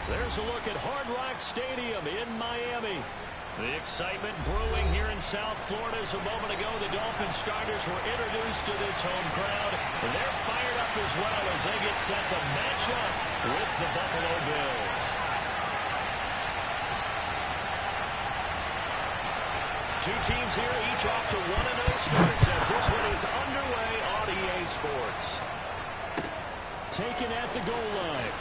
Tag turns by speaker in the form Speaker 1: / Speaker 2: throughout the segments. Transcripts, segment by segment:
Speaker 1: There's a look at Hard Rock Stadium in Miami. The excitement brewing here in South Florida. As a moment ago, the Dolphins starters were introduced to this home crowd. They're fired up as well as they get set to match up with the Buffalo Bills. Two teams here, each off to 1-0 starts as this one is underway on EA Sports. Taken at the goal line.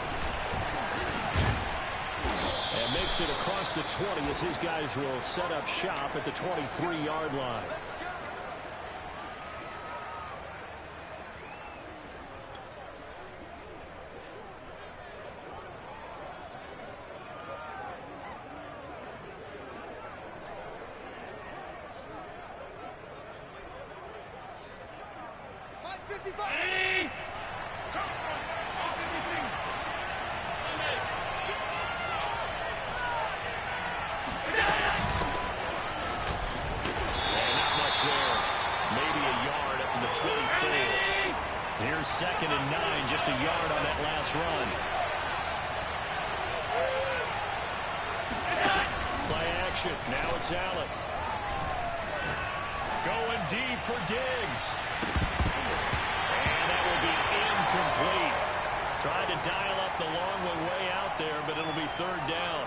Speaker 1: And makes it across the 20 as his guys will set up shop at the 23-yard line. Here's 2nd and 9, just a yard on that last run. Play action. Now it's Allen. Going deep for Diggs. And that will be incomplete. Tried to dial up the long way out there, but it'll be 3rd down.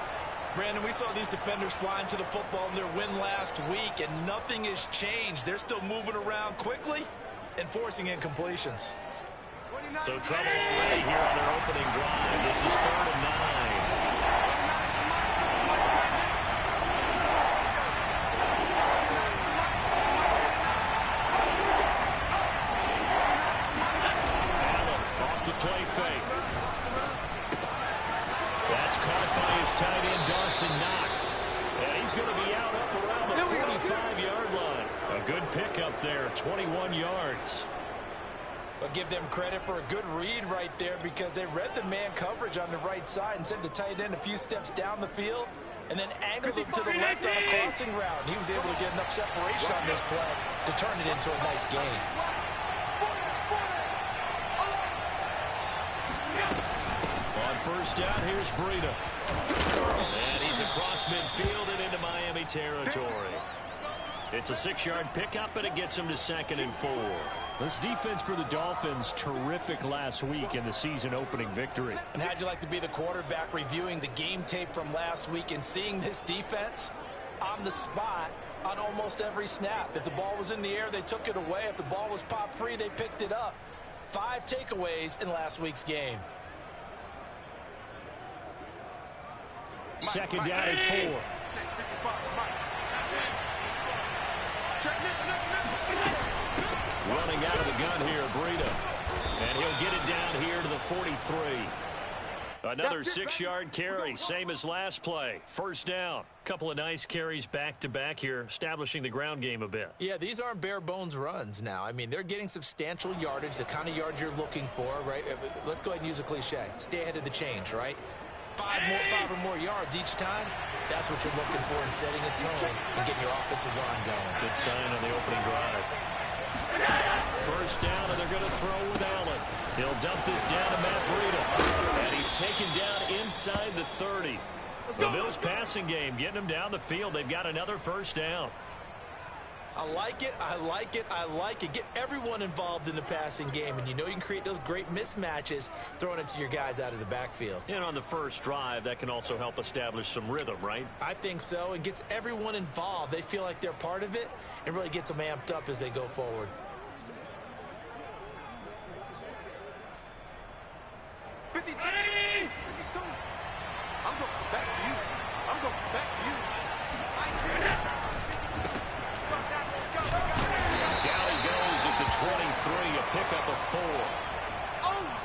Speaker 2: Brandon, we saw these defenders flying to the football in their win last week, and nothing has changed. They're still moving around quickly and forcing incompletions.
Speaker 1: So trouble already here on their opening drive. This is 3rd and 9. Allen off the play fake. That's caught by his tight end, Dawson Knox. And he's going to be out up around the 45-yard line. A good pickup there, 21 yards.
Speaker 2: I'll give them credit for a good read right there because they read the man coverage on the right side and sent the tight end a few steps down the field and then angled him to the left on a crossing route. And he was able to get enough separation on this play to turn it into a nice gain.
Speaker 1: On 1st down, here's Breida. And he's across midfield and into Miami territory. It's a 6-yard pickup, and it gets him to 2nd and 4. This defense for the Dolphins, terrific last week in the season-opening victory.
Speaker 2: And how'd you like to be the quarterback reviewing the game tape from last week and seeing this defense on the spot on almost every snap? If the ball was in the air, they took it away. If the ball was popped free, they picked it up. 5 takeaways in last week's game.
Speaker 1: 2nd down and 4. Running out of the gun here, Breida. And he'll get it down here to the 43. Another 6-yard carry, same as last play. 1st down. Couple of nice carries back-to-back here, establishing the ground game a bit.
Speaker 2: Yeah, these aren't bare-bones runs now. I mean, they're getting substantial yardage, the kind of yards you're looking for, right? Let's go ahead and use a cliche. Stay ahead of the change, right? 5 or more yards each time. That's what you're looking for in setting a tone and getting your offensive line going.
Speaker 1: Good sign on the opening drive. 1st down, and they're going to throw with Allen. He'll dump this down to Matt Breida. And he's taken down inside the 30. The Bills passing game, getting them down the field. They've got another 1st down.
Speaker 2: I like it, I like it, I like it. Get everyone involved in the passing game, and you know you can create those great mismatches throwing it to your guys out of the backfield.
Speaker 1: And on the first drive, that can also help establish some rhythm, right?
Speaker 2: I think so, and gets everyone involved. They feel like they're part of it and really gets them amped up as they go forward.
Speaker 3: I'm going back to you. I'm going back to you.
Speaker 1: Down he goes at the 23, a pickup of 4.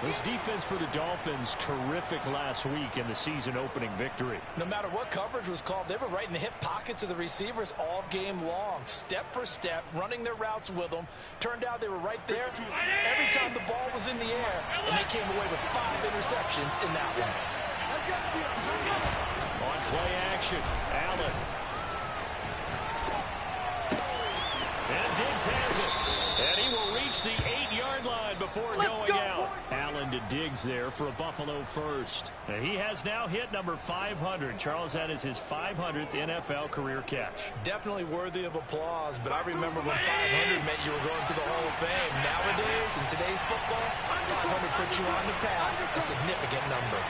Speaker 1: This defense for the Dolphins, terrific last week in the season-opening victory.
Speaker 2: No matter what coverage was called, they were right in the hip pockets of the receivers all game long, step for step, running their routes with them. Turned out they were right there every time the ball was in the air, and they came away with 5 interceptions in that one.
Speaker 1: On play action, Allen. And Diggs has it. And he will reach the 8-yard line before going out. Allen to Diggs there for a Buffalo first. He has now hit number 500. Charles, that is his 500th NFL career catch.
Speaker 2: Definitely worthy of applause, but I remember when 500 meant you were going to the Hall of Fame. Nowadays, in today's football, 500 puts you on the path, a significant number.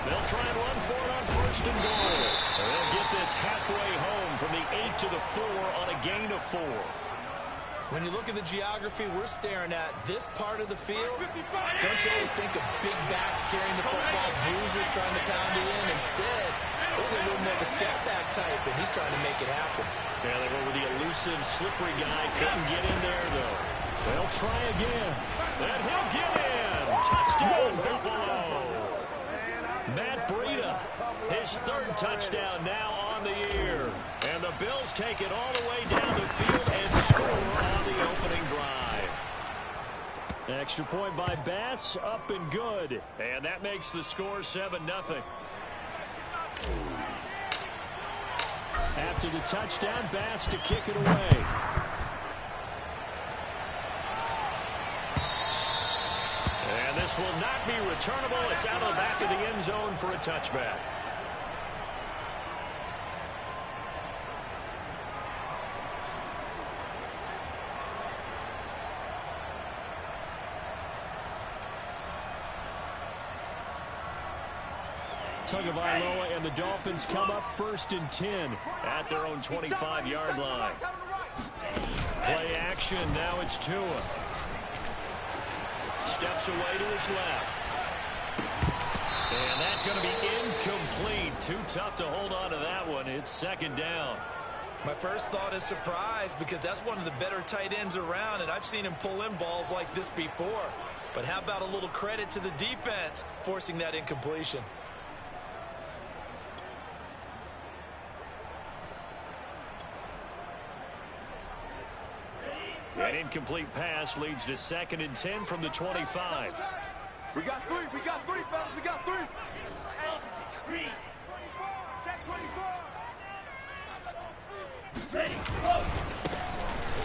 Speaker 1: They'll try and run for it on first and goal. They'll get this halfway home from the 8 to the 4 on a gain of 4.
Speaker 2: When you look at the geography we're staring at, this part of the field, don't you always think of big backs carrying the football, bruisers trying to pound it in? Instead, look at a little more of a scat back type, and he's trying to make it happen.
Speaker 1: Yeah, they went with the elusive, slippery guy. Couldn't get in there, though. They'll try again. And he'll get in. Touchdown, Buffalo. Matt Breida, his third touchdown now on the year. And the Bills take it all the way down the field and score on the opening drive. Extra point by Bass, up and good. And that makes the score 7-0. After the touchdown, Bass to kick it away. And this will not be returnable. It's out of the back of the end zone for a touchback. Tagovailoa and the Dolphins come up 1st and 10 at their own 25-yard line. Play action. Now it's Tua. Steps away to his left. And that's going to be incomplete. Too tough to hold on to that one. It's 2nd down.
Speaker 2: My first thought is surprise, because that's one of the better tight ends around, and I've seen him pull in balls like this before. But how about a little credit to the defense forcing that incompletion?
Speaker 1: An incomplete pass leads to 2nd and 10 from the 25.
Speaker 3: We got three, fellas, we got three. Check 24.
Speaker 1: Ready, go.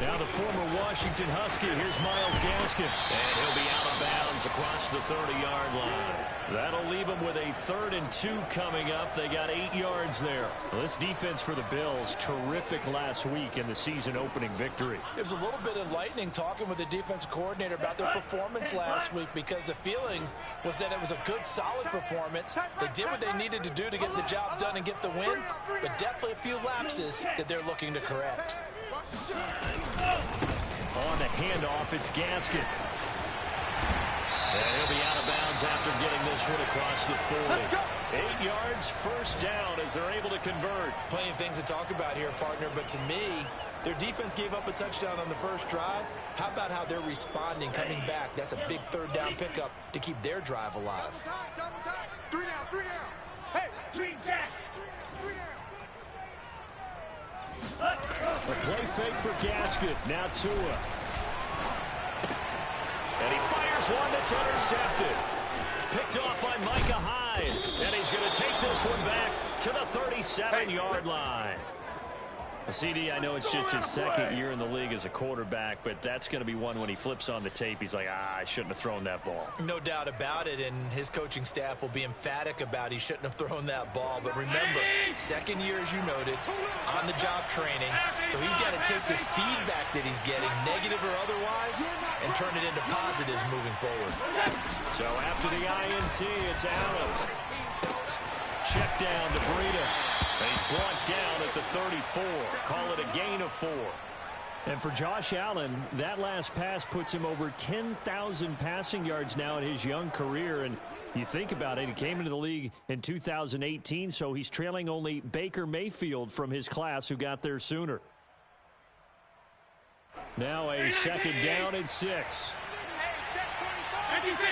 Speaker 1: Now the former Washington Husky, here's Myles Gaskin. And he'll be out of bounds across the 30-yard line. That'll leave them with a 3rd and 2 coming up. They got 8 yards there. Well, this defense for the Bills, terrific last week in the season-opening victory.
Speaker 2: It was a little bit enlightening talking with the defensive coordinator about their performance last week, because the feeling was that it was a good, solid performance. They did what they needed to do to get the job done and get the win, but definitely a few lapses that they're looking to correct.
Speaker 1: On the handoff, it's Gaskin. And he'll be out of bounds after getting this one across the 40. 8 yards, 1st down as they're able to convert.
Speaker 2: Plenty of things to talk about here, partner, but to me, their defense gave up a touchdown on the first drive. How about how they're responding, coming back? That's a big 3rd down pickup to keep their drive alive.
Speaker 3: Double time. 3 down. Hey, Dream Jack. 3 down.
Speaker 1: A play fake for Gaskin. Now Tua. And he fires one that's intercepted. Picked off by Micah Hyde. And he's going to take this one back to the 37-yard line. CD, I know it's just his 2nd year in the league as a quarterback, but that's going to be one when he flips on the tape. He's like, I shouldn't have thrown that ball.
Speaker 2: No doubt about it, and his coaching staff will be emphatic about he shouldn't have thrown that ball. But remember, 2nd year, as you noted, on-the-job training. So he's got to take this feedback that he's getting, negative or otherwise, and turn it into positives moving forward.
Speaker 1: So after the INT, it's Allen. Check down to Breida. And he's brought down at the 34. Call it a gain of 4. And for Josh Allen, that last pass puts him over 10,000 passing yards now in his young career. And you think about it, he came into the league in 2018, so he's trailing only Baker Mayfield from his class, who got there sooner. Now a 2nd down and 6.
Speaker 3: 56.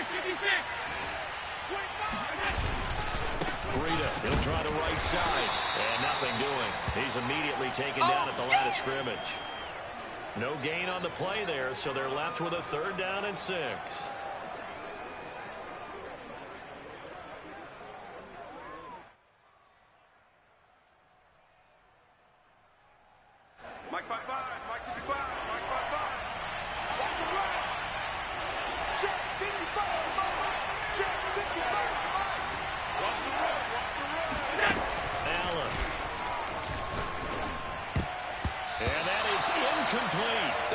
Speaker 1: Breida, he'll try the right side. And nothing doing. He's immediately taken down at the line of scrimmage. No gain on the play there, so they're left with a 3rd down and 6.
Speaker 3: Mike 55, Mike 55, Mike 55. Watch the right.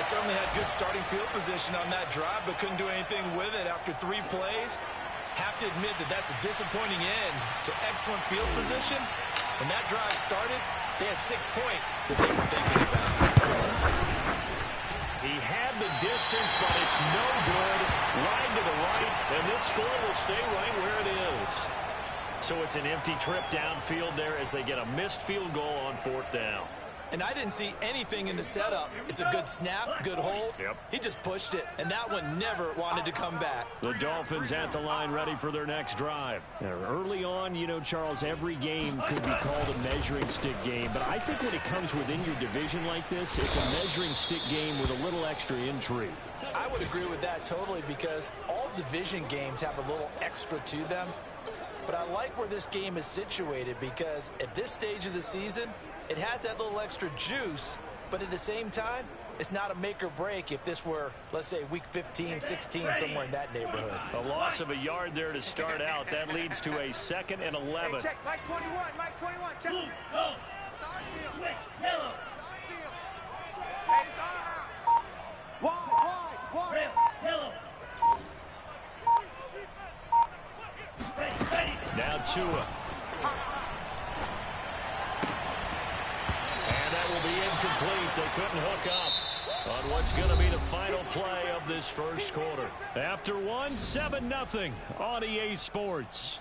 Speaker 2: certainly had good starting field position on that drive, but couldn't do anything with it after 3 plays. Have to admit that that's a disappointing end to excellent field position. When that drive started, they had 6 points that they were thinking about.
Speaker 1: He had the distance, but it's no good. Wide to the right, and this score will stay right where it is. So it's an empty trip downfield there as they get a missed field goal on 4th down.
Speaker 2: And I didn't see anything in the setup. It's a good snap, good hold.
Speaker 1: Yep.
Speaker 2: He just pushed it, and that one never wanted to come back.
Speaker 1: The Dolphins at the line ready for their next drive. Now, early on, you know, Charles, every game could be called a measuring stick game. But I think when it comes within your division like this, it's a measuring stick game with a little extra intrigue.
Speaker 2: I would agree with that totally because all division games have a little extra to them. But I like where this game is situated because at this stage of the season, it has that little extra juice, but at the same time, it's not a make or break if this were, let's say, week 15, 16, somewhere in that neighborhood.
Speaker 1: A loss of a yard there to start out. That leads to a 2nd and 11.
Speaker 4: Hey, check, Mike 21, Mike 21, check.
Speaker 5: Blue, go. Switch, yellow.
Speaker 3: Hey, it's our house. Wide.
Speaker 5: Red, yellow. Ready.
Speaker 1: Now Tua. And that will be incomplete. They couldn't hook up on what's going to be the final play of this first quarter. After one, 7-0 on EA Sports.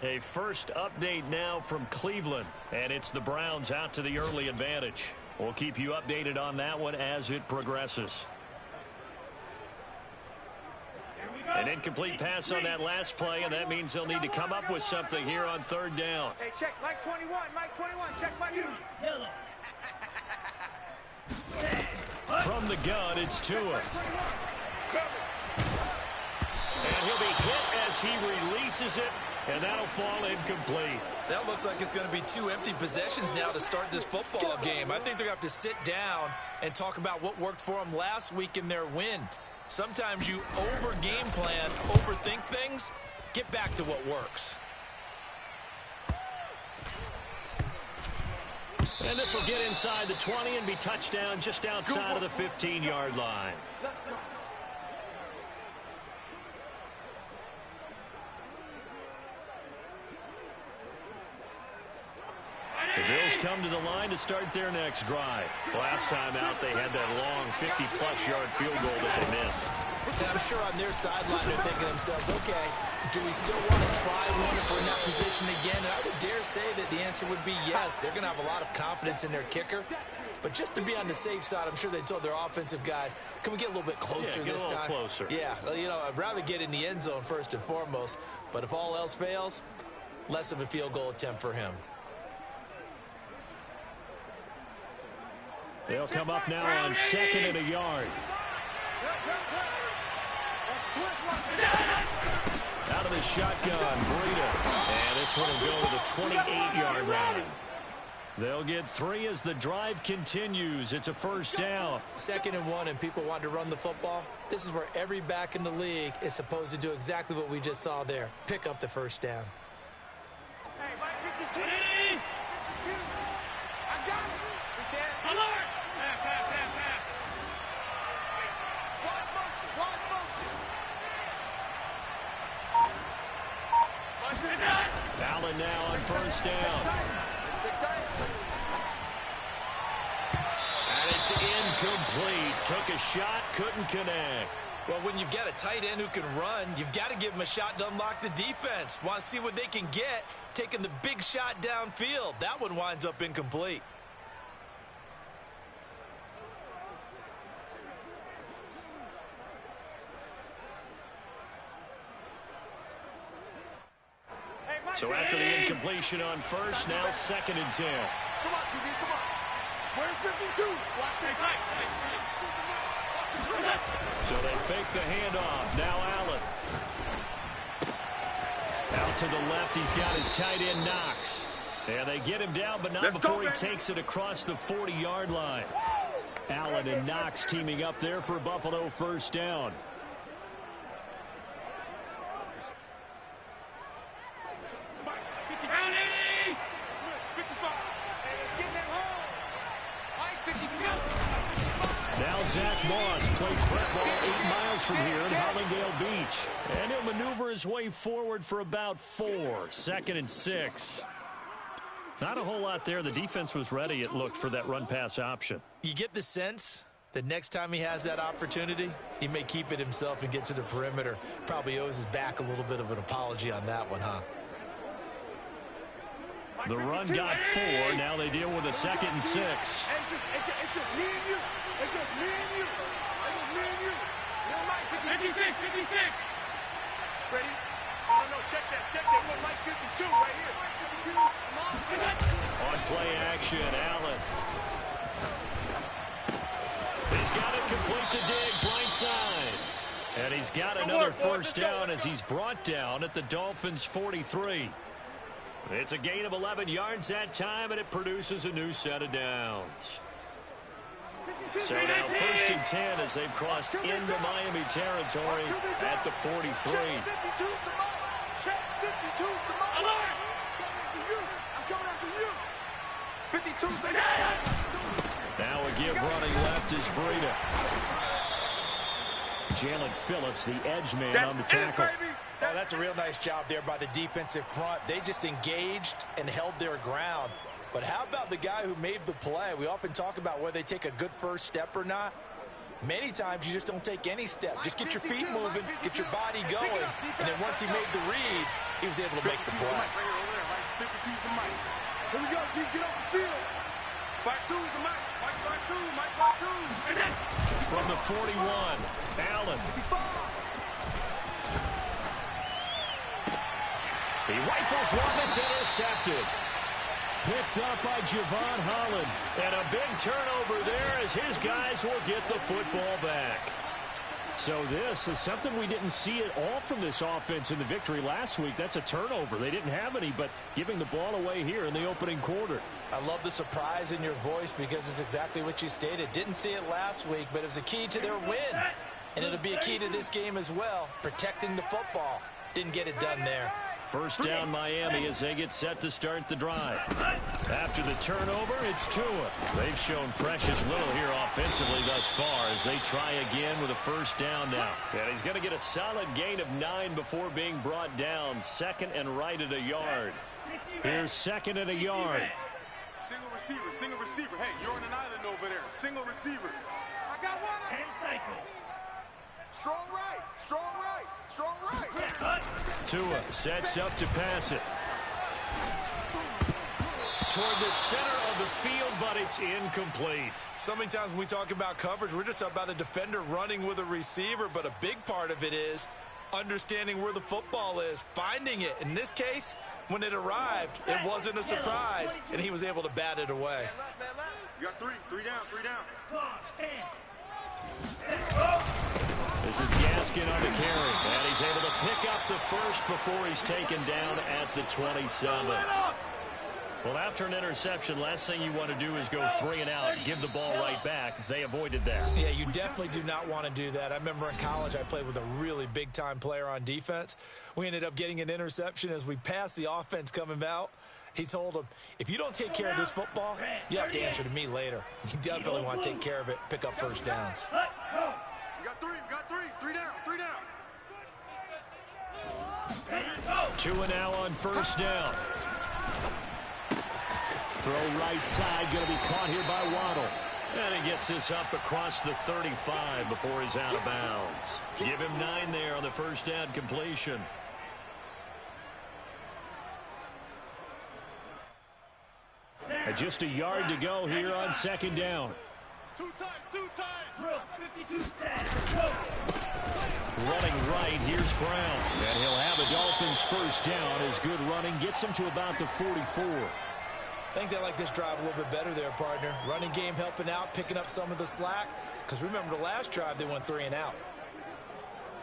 Speaker 1: A first update now from Cleveland, and it's the Browns out to the early advantage. We'll keep you updated on that one as it progresses. An incomplete pass on that last play, and that means they'll need to come up with something here on 3rd down.
Speaker 4: Hey, check, Mike 21, Mike 21, check, Mike.
Speaker 5: Yellow.
Speaker 1: From the gun, it's Tua. And he'll be hit as he releases it, and that'll fall incomplete.
Speaker 2: That looks like it's going to be 2 empty possessions now to start this football game. I think they're going to have to sit down and talk about what worked for them last week in their win. Sometimes you over-game plan, overthink things. Get back to what works.
Speaker 1: And this will get inside the 20 and be touchdown just outside of the 15-yard line. The Bills come to the line to start their next drive. Last time out, they had that long 50-plus yard field goal that they missed.
Speaker 2: And I'm sure on their sideline they're thinking to themselves, okay, do we still want to try one if we're in that position again? And I would dare say that the answer would be yes. They're going to have a lot of confidence in their kicker. But just to be on the safe side, I'm sure they told their offensive guys, can we get a little bit closer this time?
Speaker 1: Closer.
Speaker 2: Yeah, you know, I'd rather get in the end zone first and foremost. But if all else fails, less of a field goal attempt for him.
Speaker 1: They'll come up now on 2nd and a yard. Out of the shotgun, Breida. And this one will go to the 28-yard line. They'll get 3 as the drive continues. It's a 1st down.
Speaker 2: 2nd and 1, and people want to run the football. This is where every back in the league is supposed to do exactly what we just saw there. Pick up the 1st down.
Speaker 4: Hey, Mike 52. I got it.
Speaker 5: Alert.
Speaker 1: Allen now on 1st down. And it's incomplete. Took a shot, couldn't connect.
Speaker 2: Well, when you've got a tight end who can run, you've got to give him a shot to unlock the defense. Want to see what they can get, taking the big shot downfield. That one winds up incomplete.
Speaker 1: So after the incompletion on 1st, now 2nd and 10.
Speaker 3: Come on, QB, come on. Where's 52? Watch the
Speaker 1: So they fake the handoff. Now Allen. Out to the left, he's got his tight end Knox. And they get him down, but not before he takes it across the 40-yard line. Allen and Knox teaming up there for Buffalo 1st down. 8 miles from here in Hollandale Beach. And he'll maneuver his way forward for about 4. 2nd and 6. Not a whole lot there. The defense was ready, it looked, for that run-pass option.
Speaker 2: You get the sense that next time he has that opportunity, he may keep it himself and get to the perimeter. Probably owes his back a little bit of an apology on that one, huh?
Speaker 1: The run got 4. Now they deal with a 2nd and 6.
Speaker 3: It's just me and you. It's just me and you. It's just me and you. You're Mike 56, 56. Ready? No, check that. Check that. We're Mike 52 right here.
Speaker 1: On play action, Allen. He's got it complete to Diggs, right side. And he's got another first down as he's brought down at the Dolphins' 43. It's a gain of 11 yards that time, and it produces a new set of downs. So now 1st and 10 as they've crossed into Miami territory at the 43.
Speaker 3: Check 52's the ball. Check 52's the ball. I'm coming after you. 52's the ball.
Speaker 1: Now a give running left is Breida. Jalen Phillips, the edge man on the tackle.
Speaker 2: Oh, that's a real nice job there by the defensive front. They just engaged and held their ground. But how about the guy who made the play? We often talk about whether they take a good first step or not. Many times you just don't take any step. Just get your feet moving, get your body going, and then once he made the read, he was able to make the play.
Speaker 3: Right here, over there, right? 52's the mic. Here we go, G. Get off the field. Back 2's the mic. Back 2, Mike, back 2.
Speaker 1: From the 41, Allen. He rifles one that's intercepted. Picked up by Javon Holland. And a big turnover there as his guys will get the football back. So this is something we didn't see at all from this offense in the victory last week. That's a turnover. They didn't have any, but giving the ball away here in the opening quarter.
Speaker 2: I love the surprise in your voice because it's exactly what you stated. Didn't see it last week, but it was a key to their win. And it'll be a key to this game as well, protecting the football. Didn't get it done there.
Speaker 1: First down Miami as they get set to start the drive. After the turnover, it's Tua. They've shown precious little here offensively thus far as they try again with a first down now. And he's going to get a solid gain of 9 before being brought down. 2nd and right at a yard. Here's 2nd and a yard.
Speaker 3: Single receiver. Hey, you're on an island over there. Single receiver. I got one.
Speaker 5: 10 cycle.
Speaker 3: Strong right.
Speaker 1: Tua sets up to pass it. Toward the center of the field, but it's incomplete.
Speaker 2: So many times when we talk about coverage, we're just about a defender running with a receiver, but a big part of it is understanding where the football is, finding it. In this case, when it arrived, it wasn't a surprise, and he was able to bat it away.
Speaker 3: You got three down.
Speaker 5: Cross, 10.
Speaker 1: This is Gaskin on the carry, and he's able to pick up the first before he's taken down at the 27. Well, after an interception, last thing you want to do is go 3 and out, give the ball right back. They avoided that.
Speaker 2: Yeah, you definitely do not want to do that. I remember in college I played with a really big-time player on defense. We ended up getting an interception as we passed the offense coming out. He told him, if you don't take care of this football, you have to answer to me later. You definitely want to take care of it, pick up first downs.
Speaker 3: We got three. Three down.
Speaker 1: 2 and now on first down. Throw right side, going to be caught here by Waddle. And he gets this up across the 35 before he's out of bounds. Give him 9 there on the first down completion. And just a yard to go here on 2nd down.
Speaker 3: Two times.
Speaker 5: Throw, 52 tags.
Speaker 1: Running right, here's Brown. And he'll have a Dolphins first down as good running gets him to about the 44.
Speaker 2: I think they like this drive a little bit better there, partner. Running game helping out, picking up some of the slack. Because remember the last drive, they went 3 and out.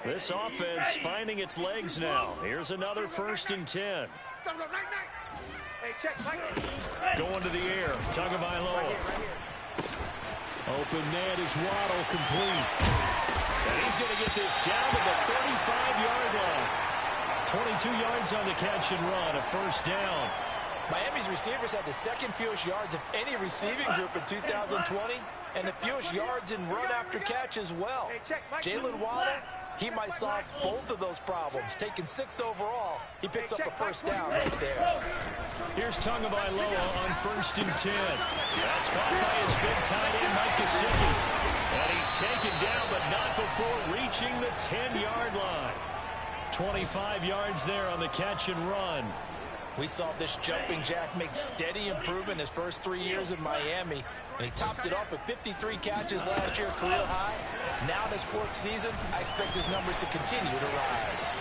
Speaker 1: This offense finding its legs now. Here's another 1st and 10.
Speaker 4: Hey, check, Mike.
Speaker 1: Going to the air. Tagovailoa. Open net is Waddle, complete. And he's going to get this down to the 35-yard line. 22 yards on the catch and run, a first down.
Speaker 2: Miami's receivers had the second fewest yards of any receiving group in 2020, and the fewest yards in run after catch as well. Jalen Waddle, he might solve both of those problems. Taking 6th overall, he picks up a first down right there.
Speaker 1: Here's Tagovailoa on 1st and 10. That's caught by his big tight end, Mike Gesicki. And he's taken down, but not before reaching the 10-yard line. 25 yards there on the catch and run.
Speaker 2: We saw this jumping jack make steady improvement his first 3 years in Miami, and he topped it off with 53 catches last year, career high. Now this 4th season, I expect his numbers to continue to rise.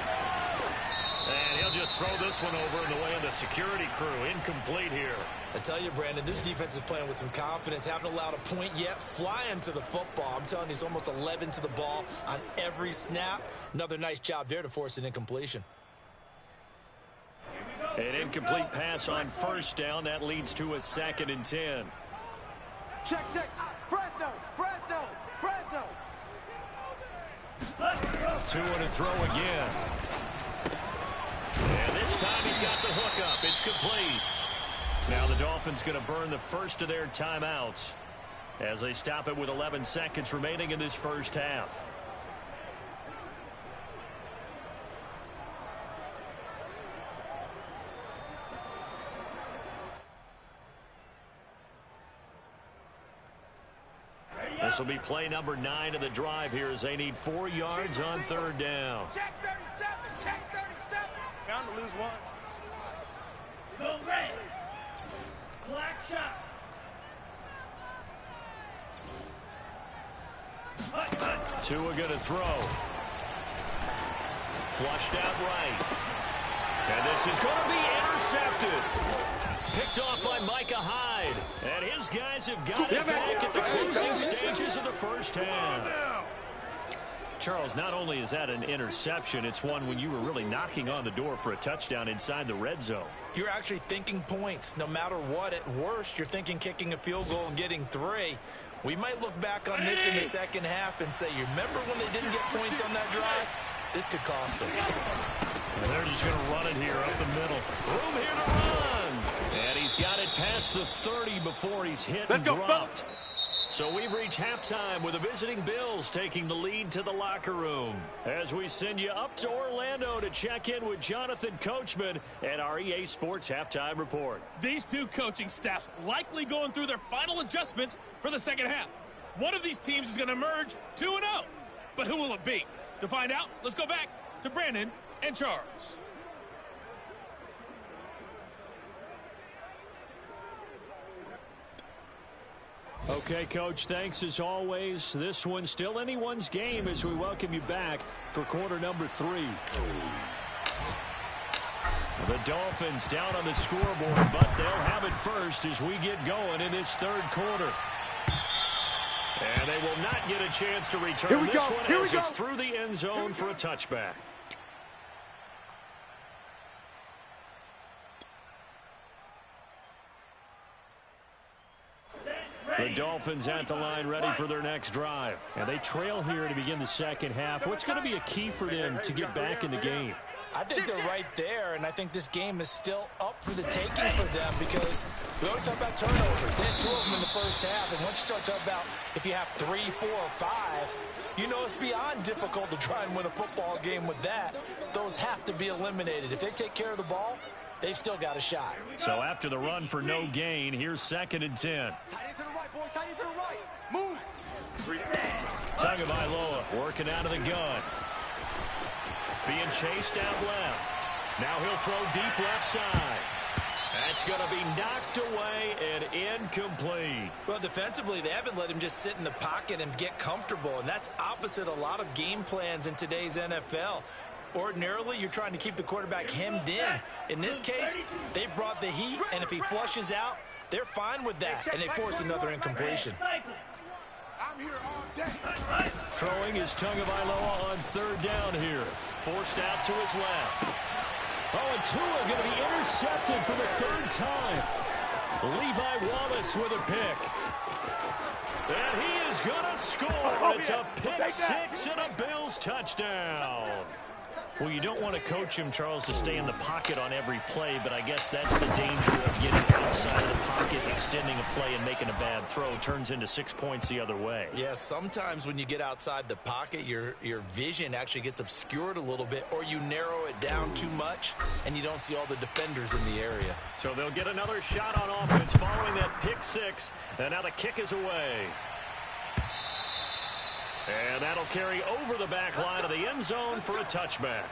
Speaker 1: And he'll just throw this one over in the way of the security crew. Incomplete here.
Speaker 2: I tell you, Brandon, this defense is playing with some confidence. Haven't allowed a point yet. Flying to the football. I'm telling you, he's almost 11 to the ball on every snap. Another nice job there to force an incompletion.
Speaker 1: An incomplete pass on 1st down. That leads to a 2nd and 10.
Speaker 4: Check. Fresno.
Speaker 1: 2 to throw again. And this time he's got the hook up. It's complete. Now the Dolphins going to burn the first of their timeouts as they stop it with 11 seconds remaining in this first half. This will be play number 9 of the drive here as they need 4 yards on 3rd down.
Speaker 4: Check 37.
Speaker 3: Bound to lose one.
Speaker 5: Go red. Black shot.
Speaker 1: Tua going to throw. Flushed out right. And this is going to be intercepted. Picked off by Micah Hyde. And his guys have got it back at the closing stages of the first half. Charles, not only is that an interception, it's one when you were really knocking on the door for a touchdown inside the red zone.
Speaker 2: You're actually thinking points. No matter what, at worst, you're thinking kicking a field goal and getting 3. We might look back on this in the second half and say, you remember when they didn't get points on that drive? This could cost them.
Speaker 1: And they're just going to run it here up the middle. Room here to run. And he's got it past the 30 before he's hit and dropped. So we've reached halftime with the visiting Bills taking the lead to the locker room. As we send you up to Orlando to check in with Jonathan Coachman and our EA Sports Halftime Report.
Speaker 6: These two coaching staffs likely going through their final adjustments for the second half. One of these teams is going to emerge 2-0. But who will it be? To find out, let's go back to Brandon and Charles.
Speaker 1: Okay, Coach, thanks as always. This one's still anyone's game as we welcome you back for quarter number 3. The Dolphins down on the scoreboard, but they'll have it first as we get going in this 3rd quarter. And they will not get a chance to return this one as it's through the end zone for a touchback. The Dolphins at the line ready for their next drive. And they trail here to begin the second half. What's going to be a key for them to get back in the game?
Speaker 2: I think they're right there, and I think this game is still up for the taking for them because we always talk about turnovers. They had 2 of them in the first half, and once you start talking about if you have 3, 4, or 5, you know it's beyond difficult to try and win a football game with that. Those have to be eliminated. If they take care of the ball, they've still got a shot.
Speaker 1: So after the run for no gain, here's 2nd and 10.
Speaker 4: Tight end to the right, boy. Tight end to the right. Move.
Speaker 1: Tagovailoa working out of the gun. Being chased out left. Now he'll throw deep left side. That's going to be knocked away and incomplete.
Speaker 2: Well, defensively, they haven't let him just sit in the pocket and get comfortable, and that's opposite a lot of game plans in today's NFL. Ordinarily, you're trying to keep the quarterback hemmed in. In this case, they brought the heat, and if he flushes out, they're fine with that, and they force another incompletion.
Speaker 3: I'm here all day.
Speaker 1: Throwing is Tagovailoa on 3rd down here. Forced out to his left. Oh, and Tua going to be intercepted for the 3rd time. Levi Wallace with a pick. And he is going to score. It's a pick 6 and a Bills touchdown. Well, you don't want to coach him, Charles, to stay in the pocket on every play, but I guess that's the danger of getting outside of the pocket, extending a play, and making a bad throw. Turns into 6 points the other way.
Speaker 2: Yeah, sometimes when you get outside the pocket, your vision actually gets obscured a little bit, or you narrow it down too much, and you don't see all the defenders in the area.
Speaker 1: So they'll get another shot on offense following that pick six, and now the kick is away. And that'll carry over the back line of the end zone for a touchback.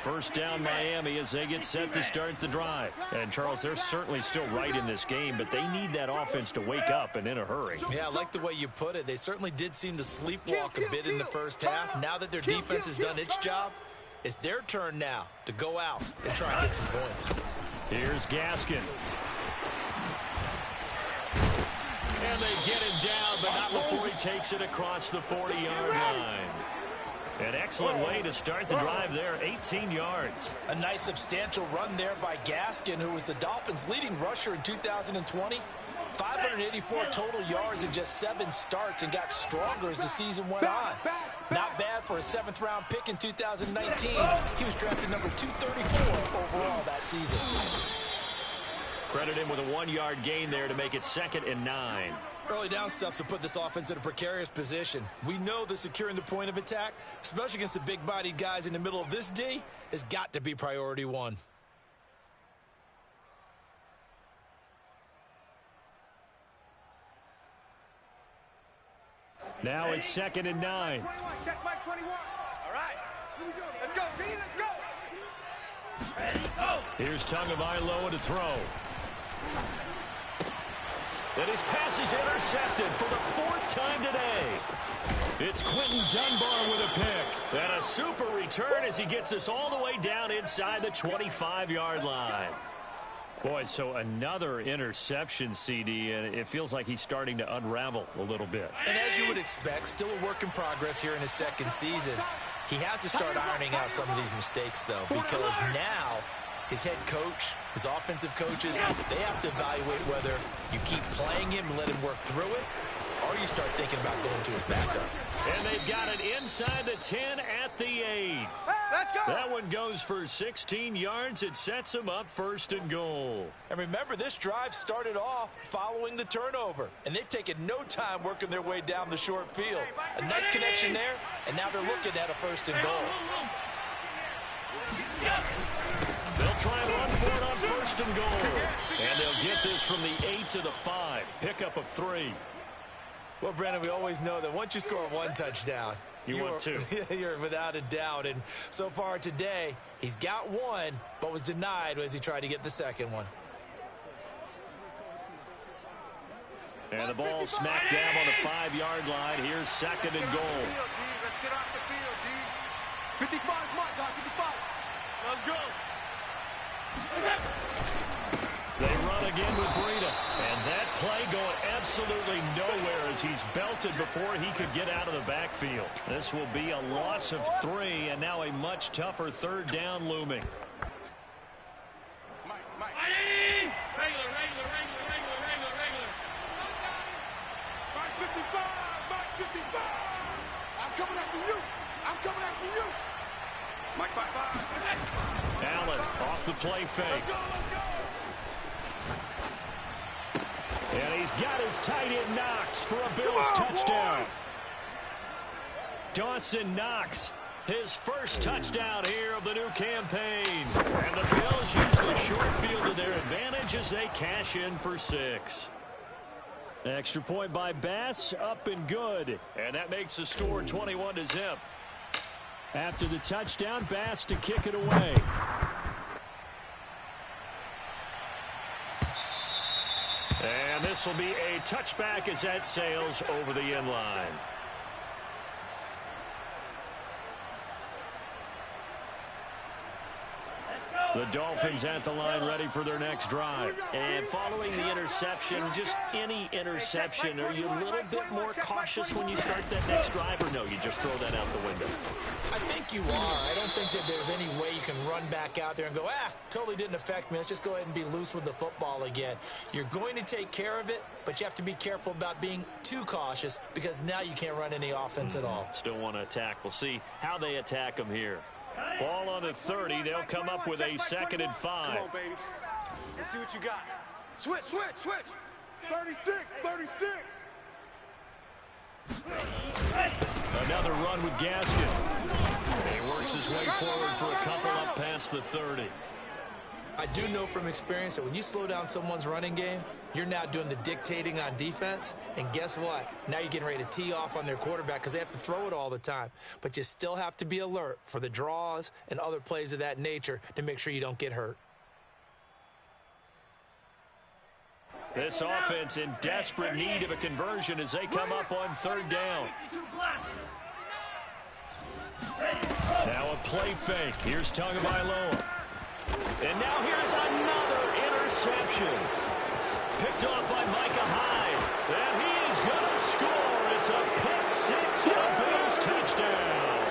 Speaker 1: First down Miami as they get set to start the drive. And, Charles, they're certainly still right in this game, but they need that offense to wake up and in a hurry.
Speaker 2: Yeah, I like the way you put it. They certainly did seem to sleepwalk a bit in the first half. Now that their defense has done its job, it's their turn now to go out and try and get some points.
Speaker 1: Here's Gaskin. And they get him down, but not before he takes it across the 40-yard line. An excellent way to start the drive there, 18 yards.
Speaker 2: A nice substantial run there by Gaskin, who was the Dolphins' leading rusher in 2020. 584 total yards in just 7 starts and got stronger as the season went on. Not bad for a 7th-round pick in 2019. He was drafted number 234 overall that season.
Speaker 1: Credit him with a 1-yard gain there to make it 2nd and 9.
Speaker 2: Early down stuff to put this offense in a precarious position. We know that securing the point of attack, especially against the big-bodied guys in the middle of this D, has got to be priority one.
Speaker 1: Now it's 2nd and 9.
Speaker 4: 21, check Mike 21. All right. Here we go. Let's go, D. Let's go.
Speaker 5: Ready, go.
Speaker 1: Here's Tagovailoa to throw. And his pass is intercepted for the 4th time today. It's Quentin Dunbar with a pick. And a super return as he gets us all the way down inside the 25-yard line. Boy, so another interception, CD, and it feels like he's starting to unravel a little bit.
Speaker 2: And as you would expect, still a work in progress here in his 2nd season. He has to start ironing out some of these mistakes, though, because now his head coach, his offensive coaches, they have to evaluate whether you keep playing him and let him work through it, or you start thinking about going to his backup.
Speaker 1: And they've got it inside the 10 at the 8.
Speaker 4: Let's go.
Speaker 1: That one goes for 16 yards. It sets them up 1st and goal.
Speaker 2: And remember, this drive started off following the turnover, and they've taken no time working their way down the short field. A nice connection there, and now they're looking at a 1st and goal.
Speaker 1: They'll try and run for it on 1st and goal. And they'll get this from the 8 to the 5. Pickup of 3.
Speaker 2: Well, Brandon, we always know that once you score 1 touchdown,
Speaker 1: you want 2.
Speaker 2: You're without a doubt. And so far today, he's got 1, but was denied as he tried to get the 2nd one.
Speaker 1: And the ball smacked down on the 5-yard line. Here's 2nd and goal.
Speaker 3: Let's get off the field, D.
Speaker 4: 55 is marked, dog. 55.
Speaker 3: Let's go.
Speaker 1: They run again with Breida. And that play going absolutely nowhere as he's belted before he could get out of the backfield. This will be a loss of 3, and now a much tougher 3rd down looming.
Speaker 3: Mike.
Speaker 5: Regular.
Speaker 3: Mike 55. Mike 55. I'm coming after you. Mike 55.
Speaker 1: Allen off the play fake.
Speaker 3: Let's go.
Speaker 1: And he's got his tight end Knox for a Bills touchdown. Dawson Knox, his first touchdown here of the new campaign. And the Bills use the short field to their advantage as they cash in for 6. Extra point by Bass, up and good. And that makes the score 21-0. After the touchdown, Bass to kick it away. And this will be a touchback as that sails over the end line. The Dolphins at the line ready for their next drive. And following the interception, just any interception, are you a little bit more cautious when you start that next drive, or no, you just throw that out the window?
Speaker 2: I think you are. I don't think that there's any way you can run back out there and go, totally didn't affect me. Let's just go ahead and be loose with the football again. You're going to take care of it, but you have to be careful about being too cautious because now you can't run any offense at all.
Speaker 1: Still want to attack. We'll see how they attack them here. Ball on the 30. They'll come up with a 2nd and 5.
Speaker 3: Come on, baby. Let's see what you got. Switch. 36.
Speaker 1: Another run with Gaskin. He works his way forward for a couple up past the 30.
Speaker 2: I do know from experience that when you slow down someone's running game, you're now doing the dictating on defense. And guess what? Now you're getting ready to tee off on their quarterback because they have to throw it all the time. But you still have to be alert for the draws and other plays of that nature to make sure you don't get hurt.
Speaker 1: This offense in desperate need of a conversion as they come up on 3rd down. Now a play fake. Here's Tagovailoa. And now here's another interception. Picked off by Micah Hyde. And he is going to score. It's a pick 6 and a Bills touchdown.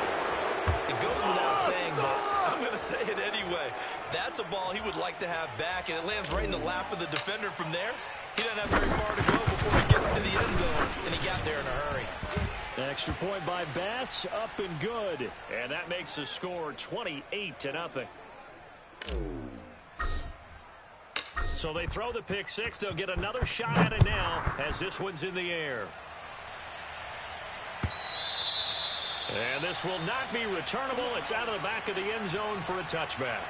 Speaker 2: It goes without saying, but I'm going to say it anyway. That's a ball he would like to have back, and it lands right in the lap of the defender from there. He doesn't have very far to go before he gets to the end zone, and he got there in a hurry.
Speaker 1: Extra point by Bass, up and good. And that makes the score 28-0. So they throw the pick 6. They'll get another shot at it now as this one's in the air. And this will not be returnable. It's out of the back of the end zone for a touchback.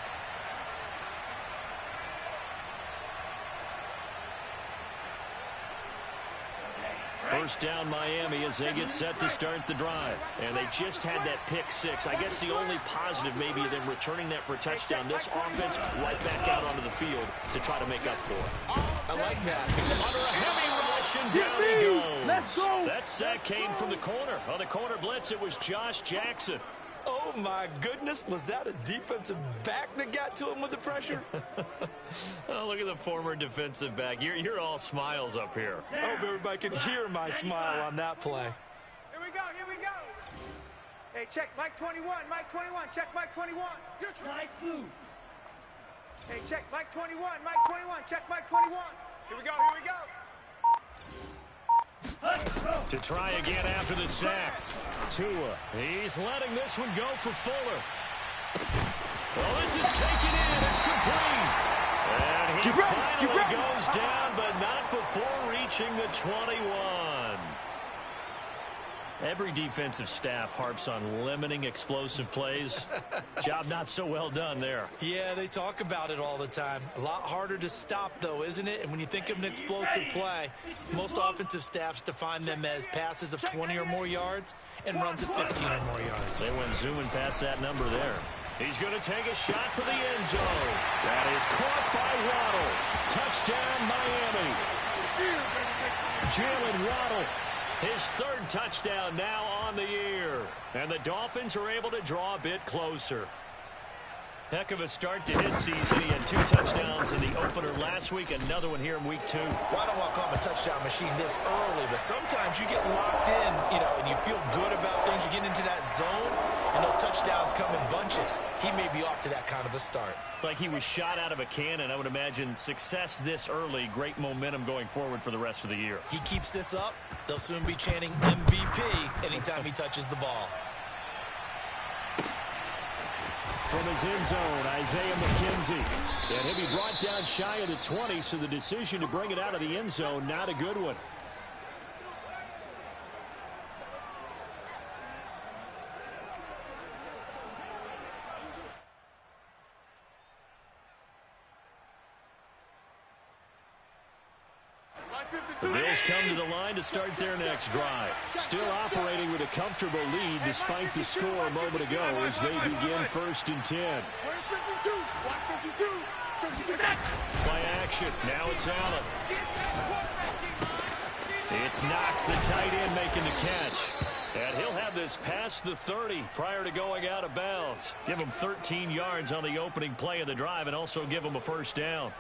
Speaker 1: First down Miami as they get set to start the drive. And they just had that pick 6. I guess the only positive maybe of them returning that for a touchdown. This offense right back out onto the field to try to make up for it.
Speaker 2: I like that.
Speaker 1: Under a heavy rush and down he goes. Let's go. That sack came from the corner. On the corner blitz, it was Josh Jackson.
Speaker 2: Oh, my goodness. Was that a defensive back that got to him with the pressure?
Speaker 1: Oh, look at the former defensive back. You're all smiles up here.
Speaker 2: I hope everybody can hear my smile on that play.
Speaker 4: Here we go. Hey, check Mike 21. Check Mike 21.
Speaker 5: Nice move.
Speaker 4: Hey, check Mike 21. Check Mike 21. Here we go.
Speaker 1: To try again after the sack. Tua, he's letting this one go for Fuller. Well, this is taken in. It's complete. And he finally goes down, but not before reaching the 21. Every defensive staff harps on limiting explosive plays. Job not so well done there.
Speaker 2: Yeah, they talk about it all the time. A lot harder to stop, though, isn't it? And when you think of an explosive play, most offensive staffs define them as passes of 20 or more yards and runs of 15 or more yards.
Speaker 1: They went zooming past that number there. He's going to take a shot for the end zone. That is caught by Waddle. Touchdown, Miami. Jalen Waddle. His 3rd touchdown now on the year. And the Dolphins are able to draw a bit closer. Heck of a start to his season. He had 2 touchdowns in the opener last week, another one here in week 2.
Speaker 2: Well, I don't want to call him a touchdown machine this early, but sometimes you get locked in, and you feel good about things. You get into that zone, and those touchdowns come in bunches. He may be off to that kind of a start.
Speaker 1: It's like he was shot out of a cannon. I would imagine success this early, great momentum going forward for the rest of the year.
Speaker 2: He keeps this up, they'll soon be chanting MVP anytime he touches the ball.
Speaker 1: From his end zone, Isaiah McKenzie. And he'll be brought down shy of the 20, so the decision to bring it out of the end zone, not a good one. The Bills come to the line to start their next drive. Still operating with a comfortable lead despite the score a moment ago as they begin 1st and 10. Play action. Now it's Allen. It's Knox, the tight end, making the catch. And he'll have this past the 30 prior to going out of bounds. Give him 13 yards on the opening play of the drive and also give him a first down.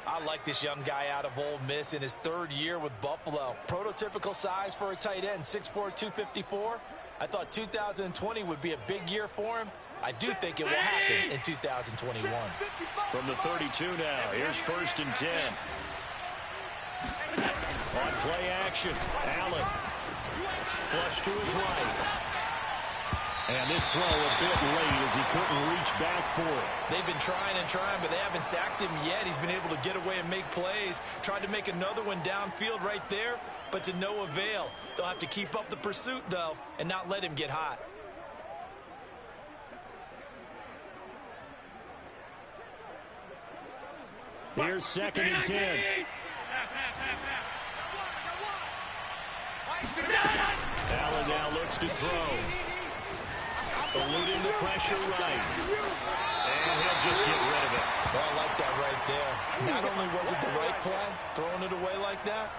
Speaker 2: I like this young guy out of Ole Miss in his third year with Buffalo. Prototypical size for a tight end, 6'4", 254. I thought 2020 would be a big year for him. I do think it will happen in 2021.
Speaker 1: From the 32 now, here's 1st and 10. On play action, Allen. Flush to his right. And this throw a bit late as he couldn't reach back for it.
Speaker 2: They've been trying and trying, but they haven't sacked him yet. He's been able to get away and make plays. Tried to make another one downfield right there, but to no avail. They'll have to keep up the pursuit, though, and not let him get hot.
Speaker 1: Here's 2nd and 10. Allen now looks to throw. Eluding the pressure right. And he'll just get rid of it.
Speaker 2: Well, I like that right there. Not only was it the right play, throwing it away like that,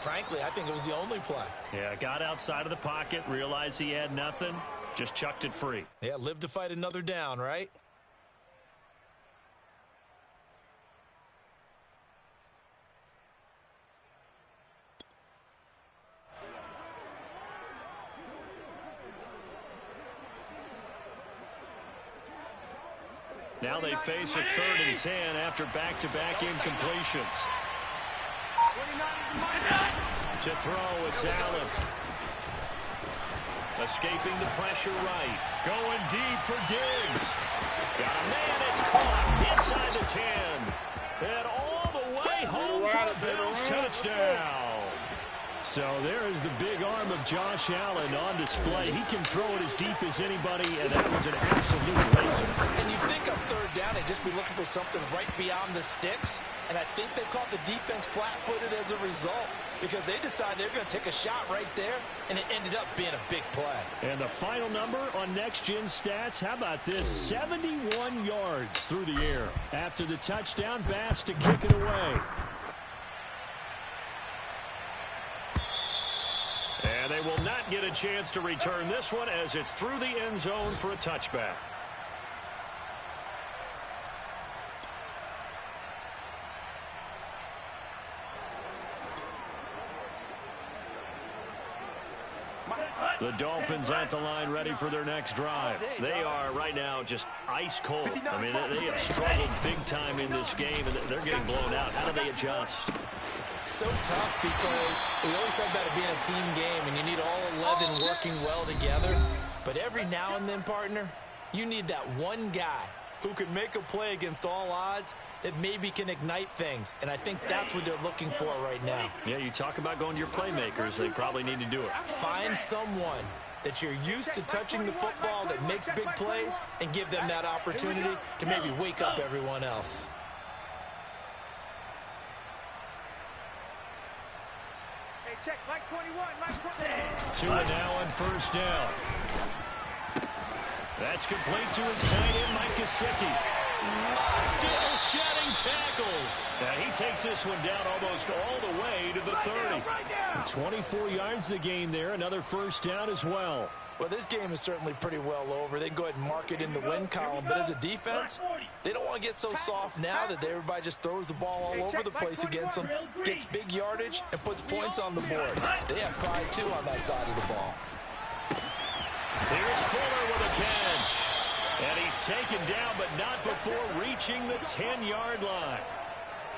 Speaker 2: frankly, I think it was the only play.
Speaker 1: Yeah, got outside of the pocket, realized he had nothing, just chucked it free.
Speaker 2: Yeah, live to fight another down, right?
Speaker 1: Now they face a 3rd and 10 after back-to-back incompletions. To throw, it's Allen. Escaping the pressure right. Going deep for Diggs. Got a man, it's caught inside the 10. And all the way home for a Bills touchdown. So there is the big arm of Josh Allen on display. He can throw it as deep as anybody, and that was an absolute laser.
Speaker 2: And you think on 3rd down, they'd just be looking for something right beyond the sticks. And I think they caught the defense flat-footed as a result because they decided they're going to take a shot right there, and it ended up being a big play.
Speaker 1: And the final number on Next Gen Stats, how about this? 71 yards through the air. After the touchdown, Bass to kick it away. And they will not get a chance to return this one as it's through the end zone for a touchback. The Dolphins at the line ready for their next drive. They are right now just ice cold. I mean, they have struggled big time in this game, and they're getting blown out. How do they adjust?
Speaker 2: So tough because we always talk about it being a team game, and you need all 11 working well together. But every now and then, partner, you need that one guy who can make a play against all odds that maybe can ignite things. And I think that's what they're looking for right now.
Speaker 1: Yeah, you talk about going to your playmakers. They probably need to do it.
Speaker 2: Find someone that you're used to touching the football that makes big plays and give them that opportunity to maybe wake up everyone else.
Speaker 4: Hey, check, Mike 21, Mike 21.
Speaker 1: 2 and now on 1st down. That's complete to his tight end, Mike Gesicki. Still shedding tackles. Now he takes this one down almost all the way to the 30. 24 yards the gain there. Another 1st down as well.
Speaker 2: Well, this game is certainly pretty well over. They can go ahead and mark it in the win column. But as a defense, they don't want to get so soft now that everybody just throws the ball all over the place against them, gets big yardage, and puts points on the board. They have pride, too, on that side of the ball.
Speaker 1: Here's Fuller with a catch. And he's taken down, but not before reaching the 10-yard line.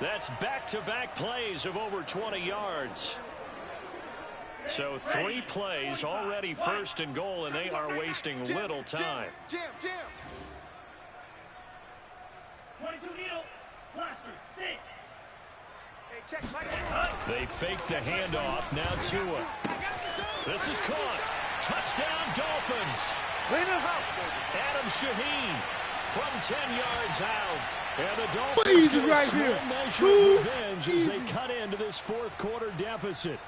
Speaker 1: That's back-to-back plays of over 20 yards. So 3 plays already 1st and goal, and they are wasting little time.
Speaker 5: 22 needle, blaster, 6.
Speaker 4: Hey, check, Mike.
Speaker 1: They fake the handoff. Now Tua. This is caught. Touchdown, Dolphins. Adam Shaheen from 10 yards out. And the Dolphins get a small measure of revenge as they cut into this 4th quarter deficit.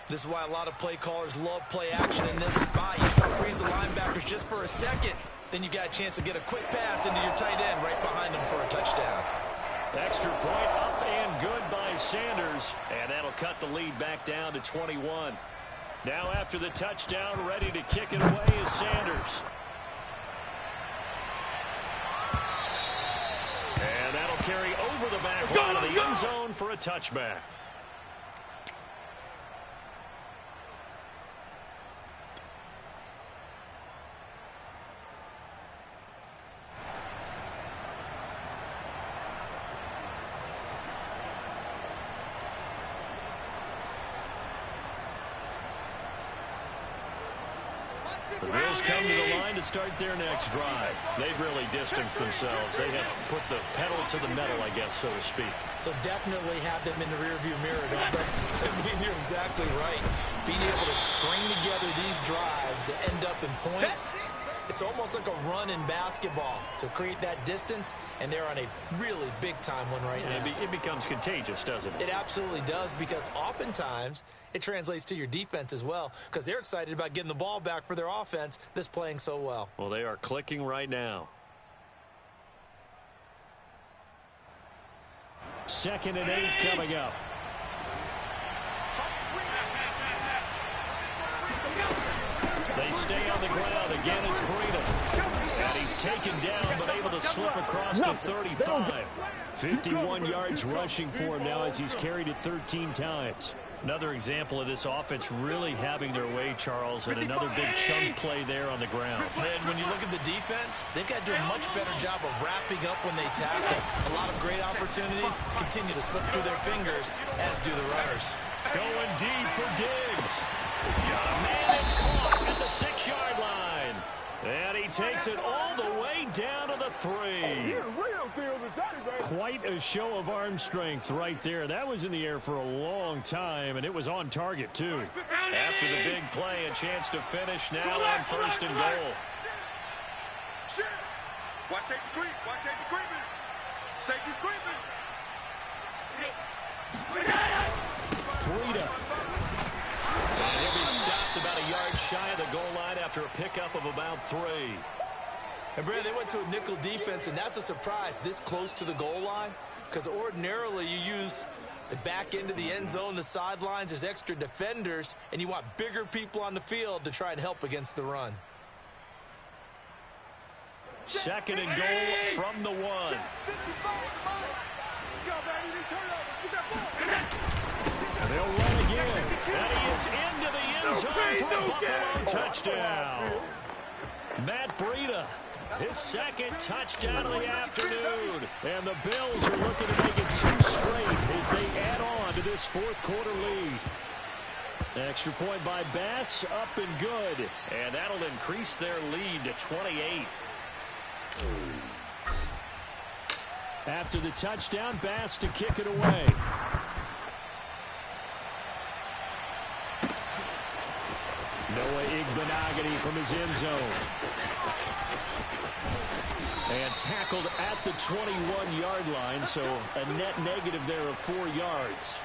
Speaker 2: This is why a lot of play callers love play action in this spot. You just want to freeze the linebackers just for a second. Then you got a chance to get a quick pass into your tight end right behind him for a touchdown.
Speaker 1: Extra point up and good by Sanders. And that'll cut the lead back down to 21. Now after the touchdown, ready to kick it away is Sanders. And that'll carry over the back line of the end zone for a touchback. The Bills come to the line to start their next drive. They've really distanced themselves. They have put the pedal to the metal, I guess, so to speak.
Speaker 2: So definitely have them in the rearview mirror, don't they? I mean, you're exactly right. Being able to string together these drives that end up in points, it's almost like a run in basketball to create that distance, and they're on a really big-time one right now.
Speaker 1: It becomes contagious, doesn't it?
Speaker 2: It absolutely does, because oftentimes it translates to your defense as well, because they're excited about getting the ball back for their offense that's playing so well.
Speaker 1: Well, they are clicking right now. 2nd and 8 coming up. They stay on the ground. Again, it's Breida. And he's taken down, but able to slip across the 35. 51 yards rushing for him now as he's carried it 13 times. Another example of this offense really having their way, Charles, and another big chunk play there on the ground.
Speaker 2: And when you look at the defense, they've got to do a much better job of wrapping up when they tackle. A lot of great opportunities continue to slip through their fingers, as do the runners.
Speaker 1: Going deep for Diggs. Man is caught at the 6-yard line. And he takes it all the way down to the 3. Quite a show of arm strength right there. That was in the air for a long time, and it was on target, too. After the big play, a chance to finish now on 1st and goal.
Speaker 3: Watch safety creep. Watch safety creeping. Safety's creeping.
Speaker 1: Breida. And he'll be stopped about a yard shy of the goal line after a pickup of about 3.
Speaker 2: And, Brad, they went to a nickel defense, and that's a surprise this close to the goal line, because ordinarily you use the back end of the end zone, the sidelines as extra defenders, and you want bigger people on the field to try and help against the run.
Speaker 1: 2nd and goal from the 1. And they'll run again. And he is into the end zone for a Buffalo touchdown. Matt Breida, his 2nd touchdown of the afternoon. And the Bills are looking to make it 2 straight as they add on to this 4th quarter lead. Extra point by Bass, up and good. And that'll increase their lead to 28. After the touchdown, Bass to kick it away. Noah Igbenogany from his end zone. And tackled at the 21-yard line, so a net negative there of 4 yards.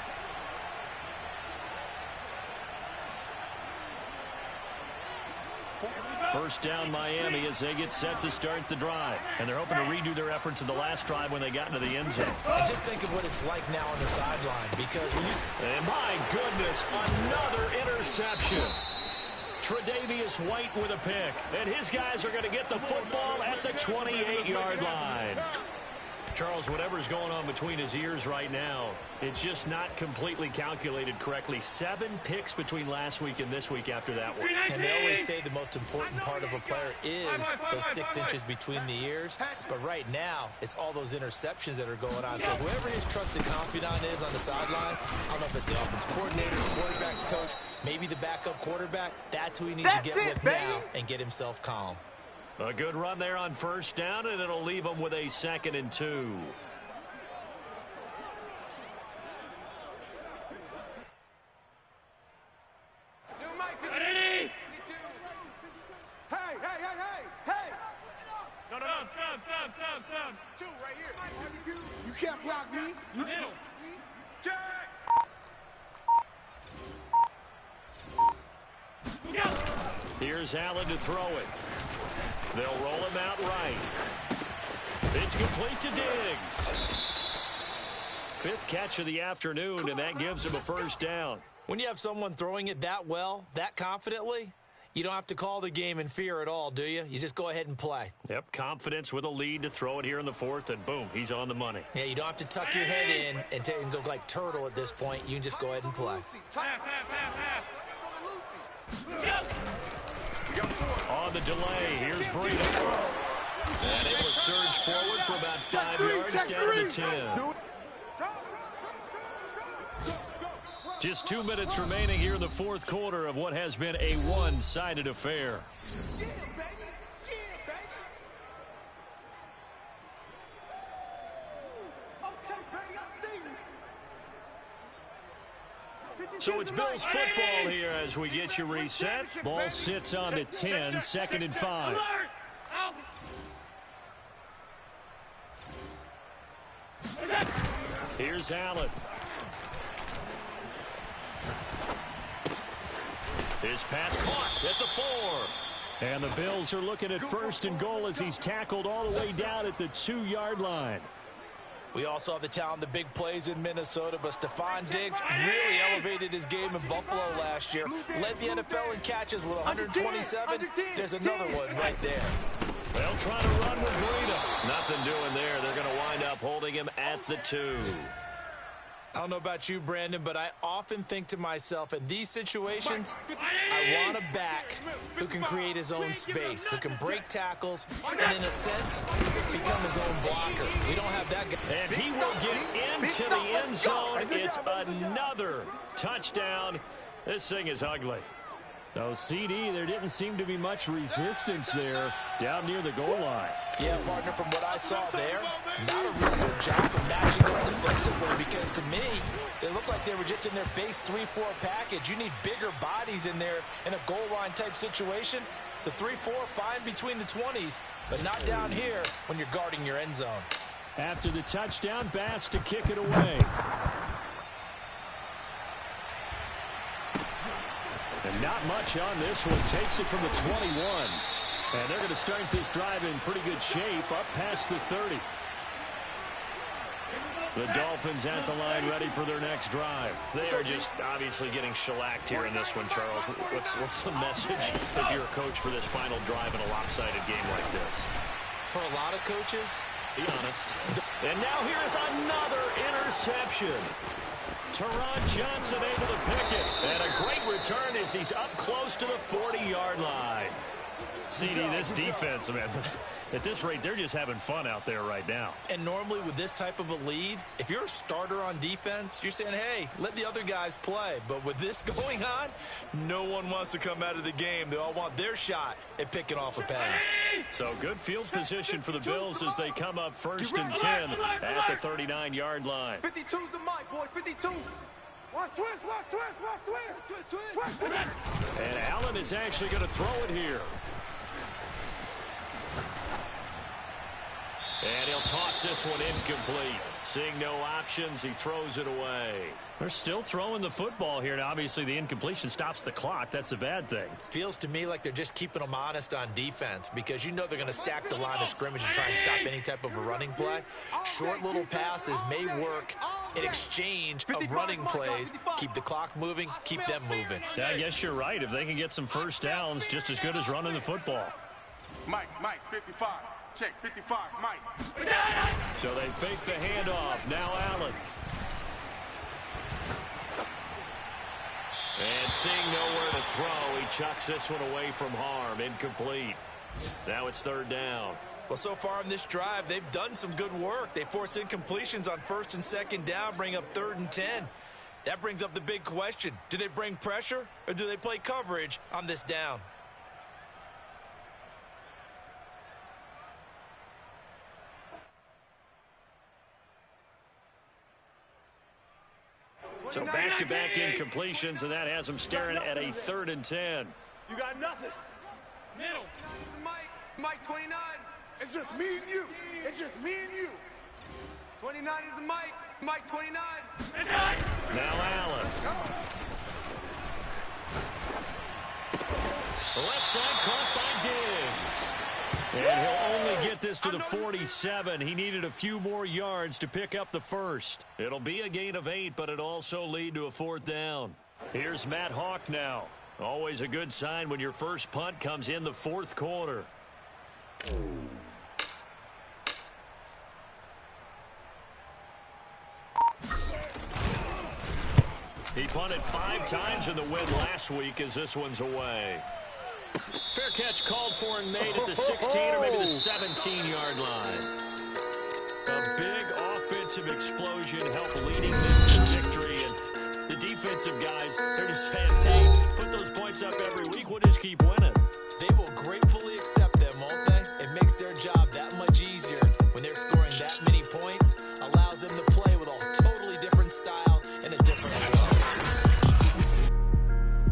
Speaker 1: First down Miami as they get set to start the drive. And they're hoping to redo their efforts in the last drive when they got into the end zone.
Speaker 2: And just think of what it's like now on the sideline, because when you...
Speaker 1: And my goodness, another interception. Tre'Davious White with a pick. And his guys are going to get the football at the 28-yard line. Charles, whatever's going on between his ears right now, it's just not completely calculated correctly. 7 picks between last week and this week after that one.
Speaker 2: And they always say the most important part of a player is those 6 inches between the ears. But right now, it's all those interceptions that are going on. So whoever his trusted confidant is on the sidelines, I don't know if it's the offense coordinator, the quarterback's coach, maybe the backup quarterback, that's who he needs to get with now and get himself calm.
Speaker 1: A good run there on first down, and it'll leave them with a 2nd and 2.
Speaker 3: Hey! No. Sound. 2 right here. You can't block me. Middle. Check.
Speaker 1: Here's Allen to throw it. They'll roll him out right. It's complete to Diggs. 5th catch of the afternoon, and that gives him a first down.
Speaker 2: When you have someone throwing it that well, that confidently, you don't have to call the game in fear at all, do you? You just go ahead and play.
Speaker 1: Yep, confidence with a lead to throw it here in the fourth, and boom, he's on the money.
Speaker 2: Yeah, you don't have to tuck your head in and go like turtle at this point. You can just go ahead and play.
Speaker 1: On the delay, here's Breida. And able to surge forward for about 5 yards down to 10. Just 2 minutes remaining here in the fourth quarter of what has been a one-sided affair. So it's Bills football here as we get you reset. Ball sits on the 10, 2nd and 5. Here's Allen. His pass caught at the 4. And the Bills are looking at 1st and goal as he's tackled all the way down at the 2-yard line.
Speaker 2: We also have the talent, the big plays in Minnesota, but Stephon Diggs really elevated his game in Buffalo last year. Led the NFL in catches with 127. There's another one right there.
Speaker 1: They'll try to run with Breida. Nothing doing there. They're going to wind up holding him at the 2.
Speaker 2: I don't know about you, Brandon, but I often think to myself, in these situations, I want a back who can create his own space, who can break tackles, and in a sense, become his own blocker. We don't have that guy.
Speaker 1: And he will get into the end zone. It's another touchdown. This thing is ugly. No, CD, there didn't seem to be much resistance there down near the goal line.
Speaker 2: Yeah, partner, from what I saw there, not a real good job of matching up defensively because to me, it looked like they were just in their base 3-4 package. You need bigger bodies in there in a goal line type situation. The 3-4, fine between the 20s, but not down here when you're guarding your end zone.
Speaker 1: After the touchdown, Bass to kick it away. And not much on this one. Takes it from the 21. And they're going to start this drive in pretty good shape up past the 30. The Dolphins at the line ready for their next drive. They are just obviously getting shellacked here in this one, Charles. What's the message if you're a coach for this final drive in a lopsided game like this?
Speaker 2: For a lot of coaches,
Speaker 1: be honest. And now here's another interception. Teron Johnson able to pick it. And a great return as he's up close to the 40-yard line. CD, this defense, man, at this rate, they're just having fun out there right now.
Speaker 2: And normally with this type of a lead, if you're a starter on defense, you're saying, hey, let the other guys play. But with this going on, no one wants to come out of the game. They all want their shot at picking off a pass.
Speaker 1: So good field position for the Bills as they come up 1st and 10 at the 39-yard line.
Speaker 3: 52's the mic, boys, 52. Watch twist, watch twist, watch twist. Twist, twist.
Speaker 1: And Allen is actually going to throw it here. And he'll toss this one incomplete. Seeing no options, he throws it away. They're still throwing the football here. Now, obviously, the incompletion stops the clock. That's a bad thing.
Speaker 2: Feels to me like they're just keeping them honest on defense because you know they're going to stack the line of scrimmage and try and stop any type of a running play. Short little passes may work in exchange of running plays. Keep the clock moving, keep them moving.
Speaker 1: I guess you're right. If they can get some first downs, just as good as running the football.
Speaker 3: Mike, 55. Check, 55, Mike.
Speaker 1: So they fake the handoff. Now Allen. And seeing nowhere to throw, he chucks this one away from harm. Incomplete. Now it's 3rd down.
Speaker 2: Well, so far in this drive, they've done some good work. They force incompletions on 1st and 2nd down, bring up 3rd and 10. That brings up the big question. Do they bring pressure or do they play coverage on this down?
Speaker 1: So back-to-back incompletions, and that has them staring at a 3rd and 10.
Speaker 3: You got nothing.
Speaker 4: Middle.
Speaker 3: Mike 29. It's just me and you. It's just me and you. 29 is the Mike. Mike 29.
Speaker 1: Now Allen. The left side caught by Diggs. And he'll only get this to the 47. He needed a few more yards to pick up the first. It'll be a gain of 8, but it'll also lead to a 4th down. Here's Matt Hawk now. Always a good sign when your first punt comes in the fourth quarter. He punted 5 times in the win last week as this one's away. Fair catch called for and made at the 16 or maybe the 17-yard line. A big offensive explosion helped leading them to victory. And the defensive guys, they're just saying, hey, put those points up every week. We'll just keep winning.
Speaker 2: They will gratefully accept them, won't they? It makes their job that much easier when they're scoring that many points. Allows them to play with a totally different style and a different attitude.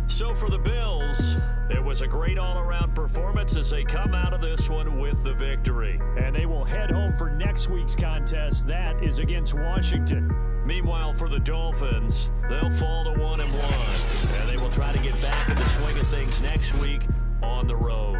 Speaker 1: So for the Bills, it was a great all-around performance as they come out of this one with the victory.
Speaker 7: And they will head home for next week's contest. That is against Washington.
Speaker 1: Meanwhile, for the Dolphins, they'll fall to 1-1. And they will try to get back in the swing of things next week on the road.